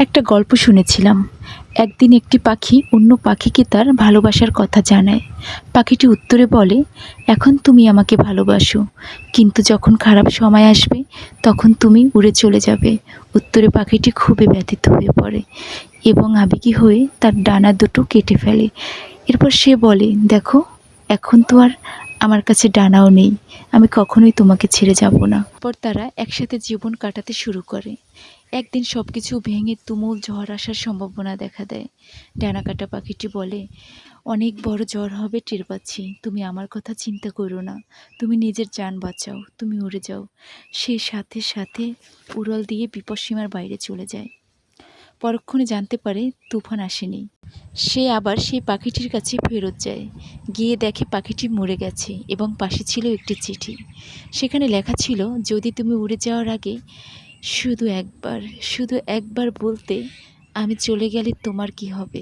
একটা গল্প শুনেছিলাম। একদিন একটি পাখি অন্য পাখিকে তার ভালোবাসার কথা জানায়। পাখিটি উত্তরে বলে, এখন তুমি আমাকে ভালোবাসো, কিন্তু যখন খারাপ সময় আসবে তখন তুমি উড়ে চলে যাবে। উত্তরে পাখিটি খুবই ব্যথিত হয়ে পড়ে এবং আবেগী হয়ে তার ডানা দুটো কেটে ফেলে। এরপর সে বলে, দেখো, এখন তো আর আমার কাছে ডানাও নেই, আমি কখনোই তোমাকে ছেড়ে যাব না। পর তারা একসাথে জীবন কাটাতে শুরু করে। একদিন সব কিছু ভেঙে তুমুল ঝড় আসার সম্ভাবনা দেখা দেয়। ডানা কাটা পাখিটি বলে, অনেক বড় ঝড় হবে টের পাচ্ছি, তুমি আমার কথা চিন্তা করো না, তুমি নিজের জান বাঁচাও, তুমি উড়ে যাও। সে সাথে সাথে উড়াল দিয়ে বিপদসীমার বাইরে চলে যায়। পরক্ষণে জানতে পারে তুফান আসেনি। সে আবার সেই পাখিটির কাছে ফেরত যায়। গিয়ে দেখে পাখিটি মরে গেছে এবং পাশে ছিল একটি চিঠি। সেখানে লেখা ছিল, যদি তুমি উড়ে যাওয়ার আগে শুধু একবার বলতে, আমি চলে গেলে তোমার কি হবে।